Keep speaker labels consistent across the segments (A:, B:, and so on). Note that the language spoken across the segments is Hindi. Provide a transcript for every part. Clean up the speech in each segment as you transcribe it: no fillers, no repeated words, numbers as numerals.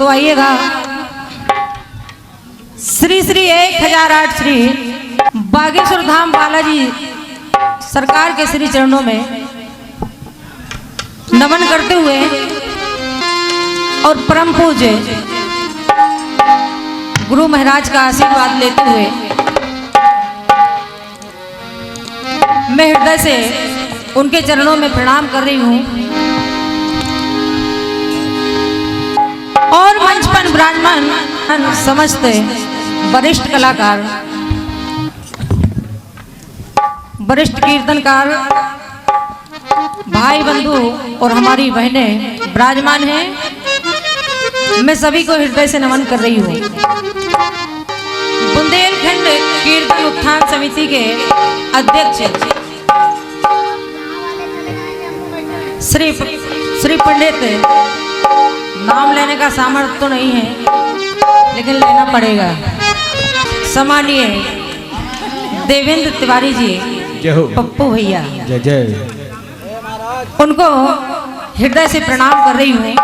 A: तो आइएगा श्री श्री 1008 श्री बागेश्वर धाम बालाजी सरकार के श्री चरणों में नमन करते हुए और परम पूज्य गुरु महाराज का आशीर्वाद लेते हुए मैं हृदय से उनके चरणों में प्रणाम कर रही हूं और मंच पर विराजमान समस्त वरिष्ठ कलाकार, वरिष्ठ कीर्तनकार, भाई बंधु और हमारी बहनें विराजमान हैं। मैं सभी को हृदय से नमन कर रही हूँ। बुंदेलखंड कीर्तन उत्थान समिति के अध्यक्ष श्री पंडित, नाम लेने का सामर्थ्य तो नहीं है लेकिन लेना पड़ेगा, सम्मानीय देवेंद्र तिवारी जी, पप्पू भैया,
B: जय जय,
A: उनको हृदय से प्रणाम कर रही हूँ।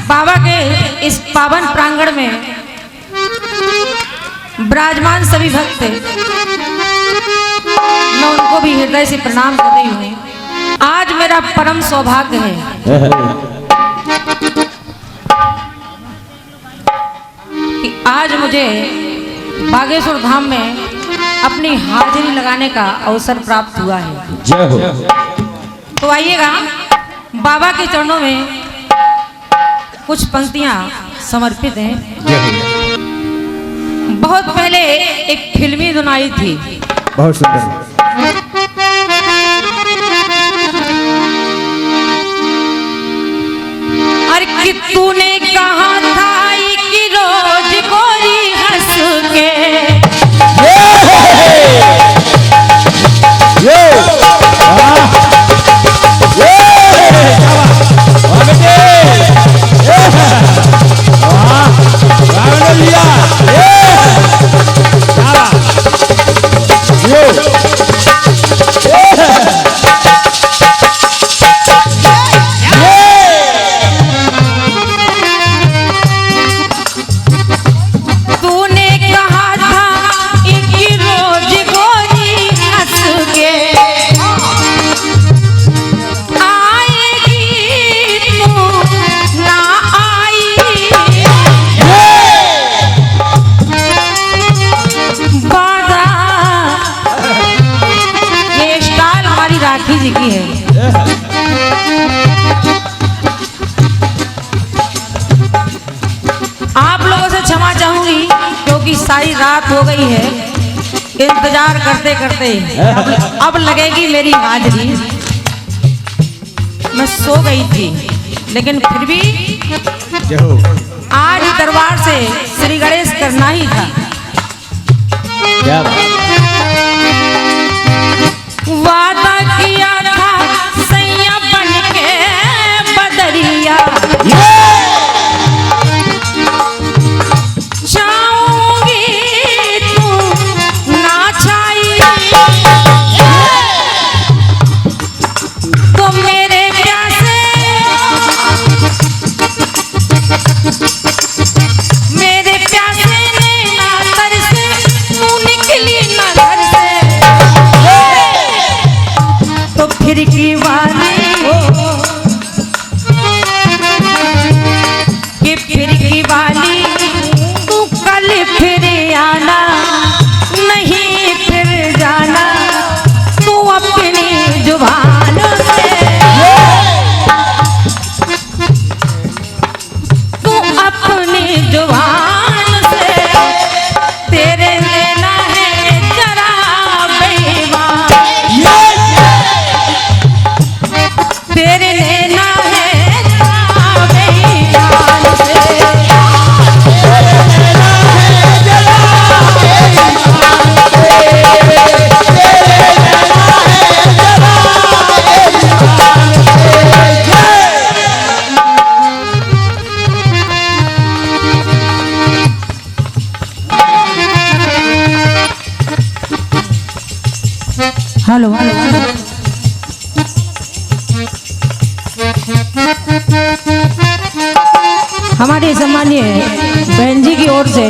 A: बाबा के इस पावन प्रांगण में विराजमान सभी भक्त, मैं उनको भी हृदय से प्रणाम कर रही हूँ। आज मेरा परम सौभाग्य है कि आज मुझे बागेश्वर धाम में अपनी हाजिरी लगाने का अवसर प्राप्त हुआ है।
B: जय हो।
A: तो आइएगा बाबा के चरणों में कुछ पंक्तियां समर्पित हैं।
B: जय हो।
A: बहुत पहले एक फिल्मी धुन आई थी,
B: बहुत सुंदर।
A: अरे कि तूने कहा था कि रोज गोरी हंस के जी की है। आप लोगों से क्षमा चाहूंगी क्योंकि सारी रात हो गई है, इंतजार करते करते अब लगेगी मेरी हाजिरी। मैं सो गई थी लेकिन फिर भी आज दरबार से श्री गणेश करना ही था। वादा किया था सैया बन के बदरिया, जाऊंगी तू ना छाई तो मेरे प्यासे नैना तरसे तू निकली ना घर से, तो फिर की वाली कि फिर की वाली तू कल फिर आना, नहीं फिर जाना तू अपनी जुबान से, तू अपनी जुबान से, तेरे लेना है जरा बेईमान, तेरे लेना है जरा बेईमान से, हमारे सम्मानीय बहन जी की ओर से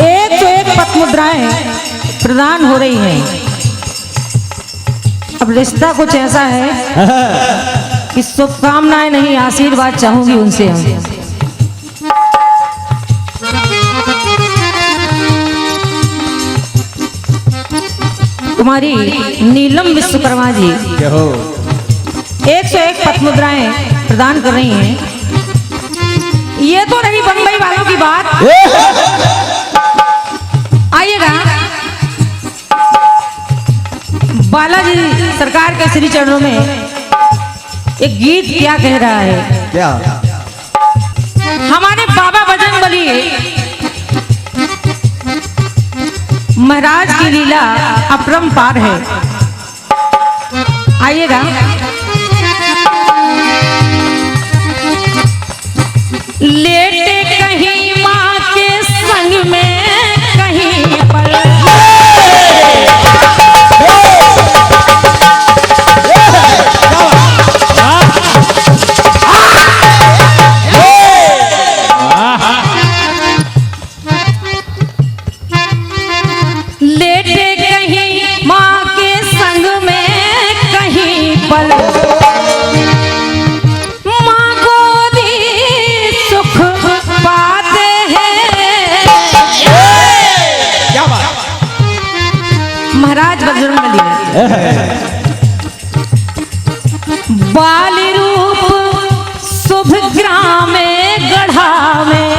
A: एक तो एक पत मुद्राएं प्रदान हो रही हैं। अब रिश्ता कुछ ऐसा है कि शुभकामनाएं नहीं, आशीर्वाद चाहूंगी उनसे हम। कुमारी नीलम विश्वकर्मा जी 101 पत मुद्राएं प्रदान कर रही हैं। ये तो रही बंबई वालों की बात। आइएगा, बालाजी सरकार के श्री चरणों में एक गीत क्या कह रहा है।
B: क्या?
A: हमारे बाबा बजरंगबली महाराज की लीला अपरंपार है। आइएगा, लेटे कहीं माँ के संग में कहीं पर, लेटे कहीं माँ के संग में कहीं पर, माँ गोदी सुख पाते हैं।
B: क्या बात?
A: महाराज बजरंगबली बाली रूप शुभ ग्राम गढ़ा में,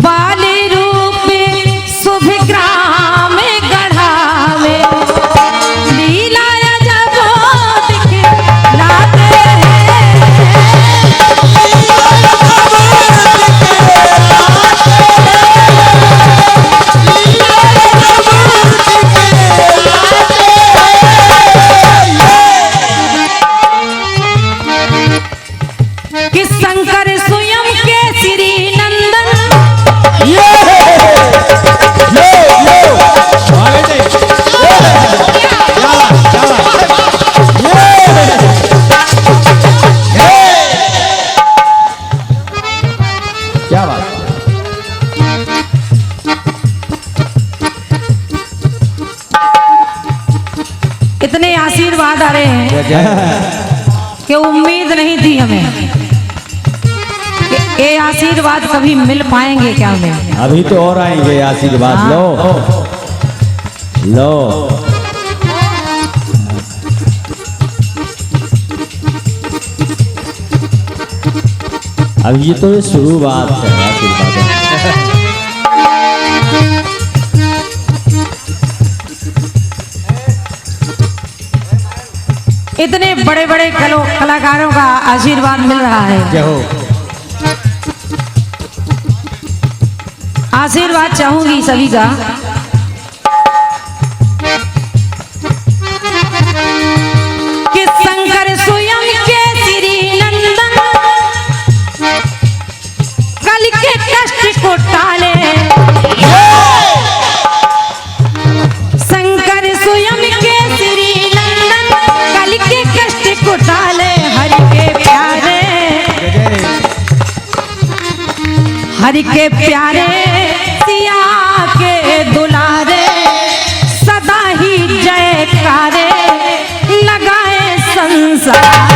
A: बाली रूप शुभ ग्राम गढ़ा में, लीला जब दिखलाते कि शंकर स्वयं के श्री नंदन,
B: क्या बात?
A: इतने आशीर्वाद आ रहे हैं कि उम्मीद नहीं थी हमें कि ये आशीर्वाद कभी मिल पाएंगे क्या हमें।
B: अभी तो और आएंगे आशीर्वाद।
A: हाँ।
B: लो लो, अब ये तो शुरुआत है आशीर्वाद।
A: इतने बड़े बड़े कलाकारों का आशीर्वाद मिल रहा है।
B: जय हो।
A: आशीर्वाद चाहूंगी सभी का। कि शंकर स्वयं के श्री नंदन कल के कष्ट को टाले, शंकर स्वयं के श्री नंदन कल के कष्ट को टाले, हरि के प्यारे, हरि के प्यारे सिया के दुलारे, सदा ही जयकारे लगाए संसार।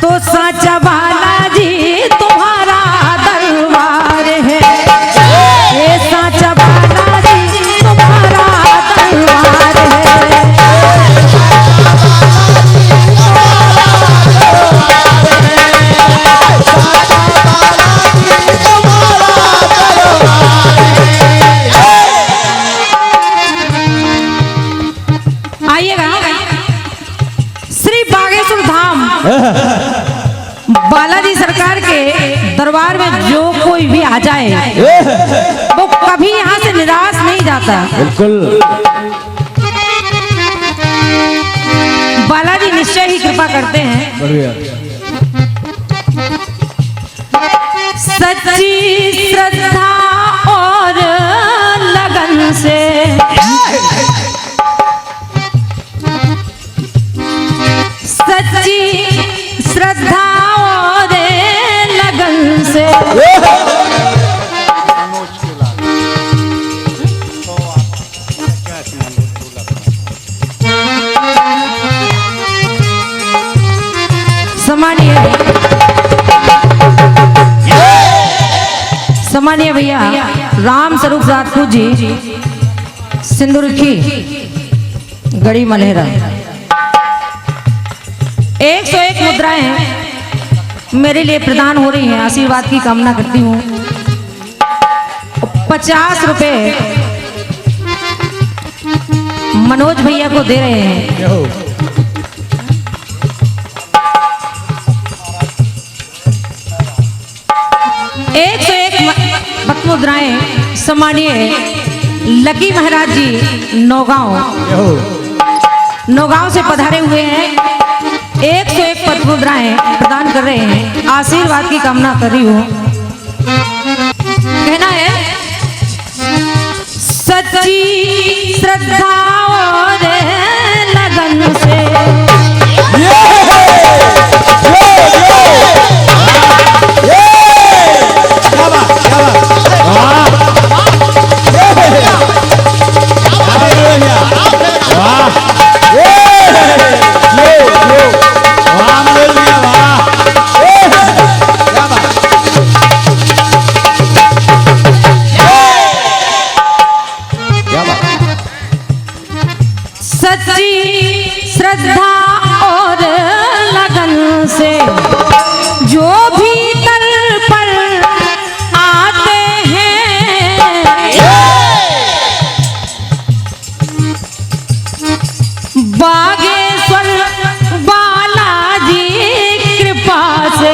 A: तो साचा बालाजी तुम्हारा दरबार है, ये साचा बालाजी तुम्हारा दरबार है। आइएगा, श्री बागेश्वर धाम बालाजी सरकार के दरबार में जो कोई भी आ जाए वो कभी यहाँ से निराश नहीं जाता।
B: बिल्कुल।
A: बालाजी निश्चय ही कृपा करते हैं।
B: बढ़िया।
A: सच्ची श्रद्धा और लगन से सच्ची श्रद्धा और लगन से सम्मानीय भैया राम स्वरूप राजपूत जी सिंदुरखी गड़ी मलहरा 101 मुद्राएं मेरे लिए प्रदान हो रही हैं। आशीर्वाद की कामना करती हूँ। 50 रुपए मनोज भैया को दे रहे हैं। मुद्राएं सम्मानीय लकी महाराज जी नौगांव से पधारे हुए हैं। 101 पद मुद्राएं प्रदान कर रहे हैं। आशीर्वाद की कामना कर रही हूँ। कहना है सच्ची श्रद्धा और लगन से सच्ची श्रद्धा और लगन से जो भी तल पर आते हैं बागेश्वर बालाजी कृपा से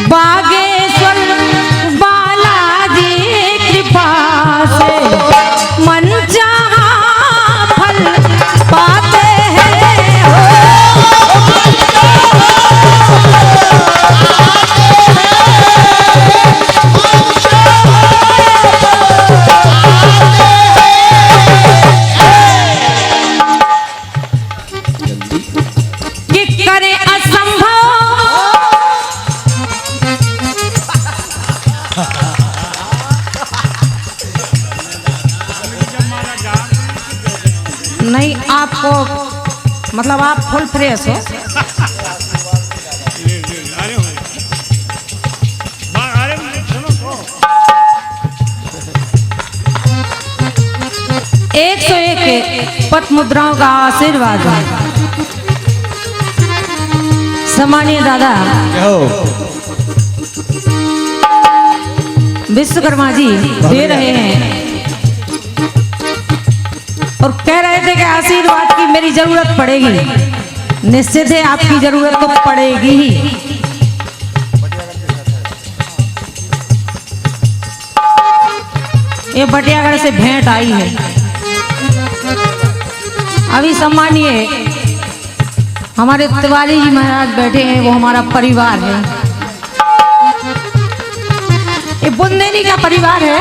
A: बागेश्वर बालाजी कृपा से मन पाते हैं कि करे असंभव नहीं आपको मतलब आप फुल फ्रेश हो। एक सौ एक पद मुद्राओं का आशीर्वाद सम्मानीय दादा विश्वकर्मा जी दे रहे हैं और कह रहे थे कि आशीर्वाद की मेरी जरूरत पड़ेगी। निश्चित है आपकी जरूरत तो पड़ेगी ही। ये बटियागढ़ से भेंट आई है। अभी सम्मानीय हमारे तिवारी जी महाराज बैठे हैं, वो हमारा परिवार है। ये बुंदेली का परिवार है।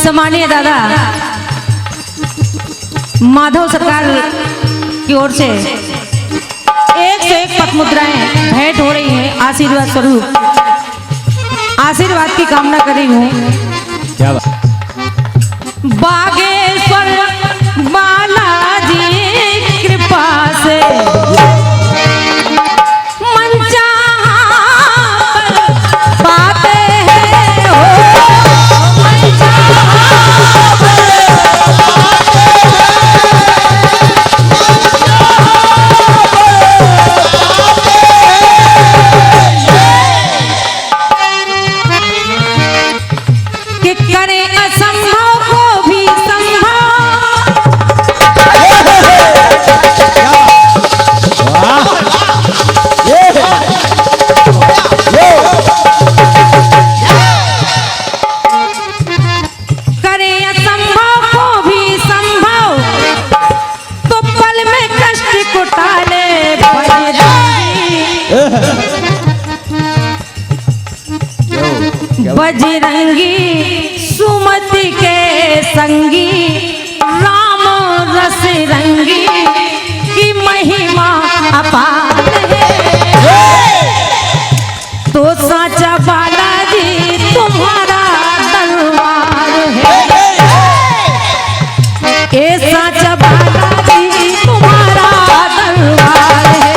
A: सम्मानीय दादा माधव सरकार की ओर से 101 पद मुद्राएं भेंट हो रही हैं। आशीर्वाद स्वरूप आशीर्वाद की कामना कर रही हूँ।
B: क्या बात?
A: बागेश्वर बालाजी कृपा से मन चाहा पाते हैं हो। बजरंगी सुमति के संगी राम रस रंगी की महिमा अपार है। तो साचा बालाजी तुम्हारा दरबार है। ए साचा बालाजी तुम्हारा दरबार है।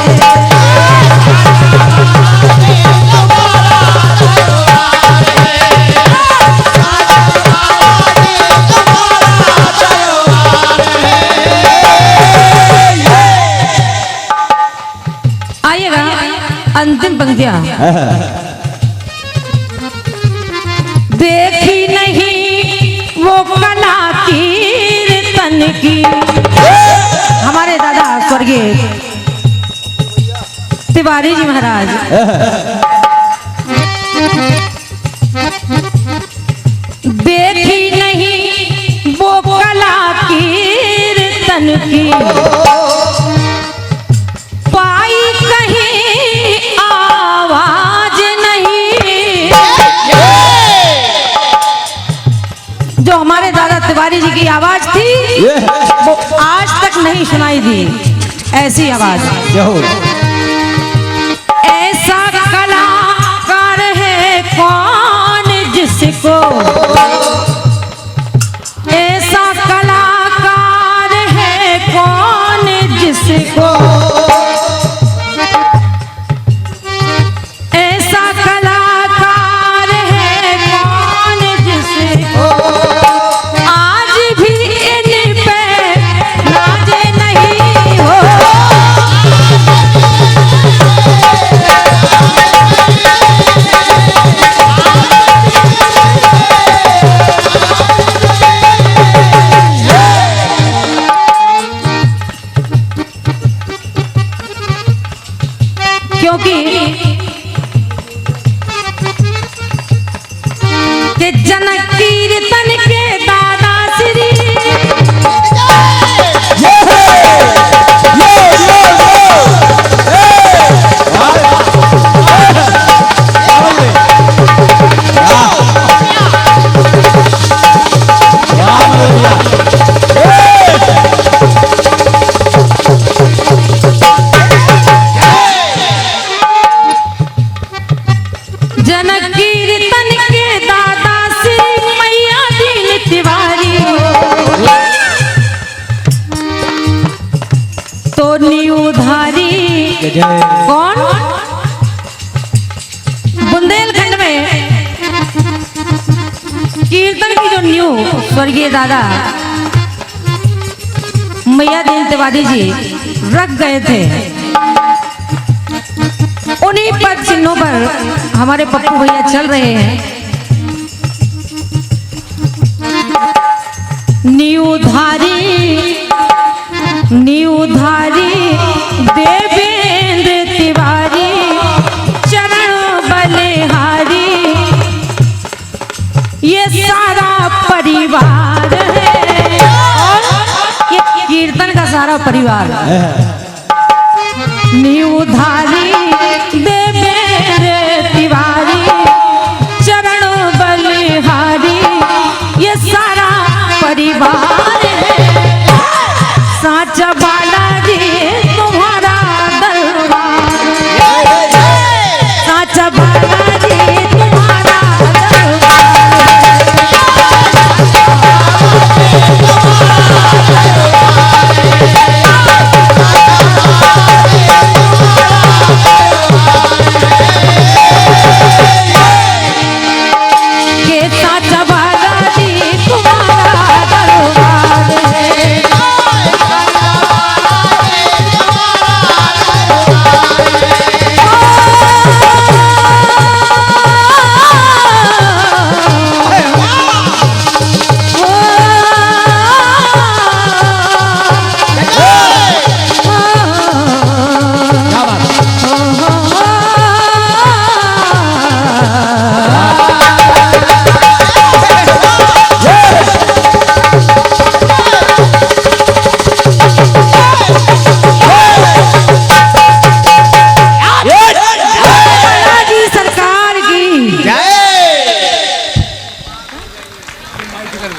A: आइएगा अंतिम पंक्तियां। देखी नहीं वो कला कीर्तन की हमारे दादा स्वर्गीय तिवारी जी महाराज। देखी नहीं वो कला कीर्तन की पाई कहीं आवाज नहीं। जो हमारे दादा तिवारी जी की आवाज थी वो आज तक नहीं सुनाई दी। ऐसी आवाज ऐसा कलाकार है कौन जिसको ऐसा कलाकार है कौन जिसको ऐसा कलाकार है कौन जिसको आज भी इन पे नाजे नहीं हो। क्योंकि के जनक कीर्तन के दादा श्री जनक कीर्तन के दादा श्री मैया दीन तिवारी तो न्यूधारी कौन बुंदेलखंड में कीर्तन की जो न्यू स्वर्गीय दादा मैया दीन तिवारी जी रख गए थे। उन्हीं पद चिन्हों पर हमारे पप्पू भैया चल रहे हैं। न्यूधारी देवेंद्र तिवारी चरण बलिहारी ये सारा परिवार है। ये कीर्तन का सारा परिवार न्यूधारी देवेंद्र तिवारी चरण बलिहारी ये सारा परिवार है। साचा बालाजी तुम्हारा दरबार साचा बालाजी तुम्हारा दरबार।
C: कुछ कर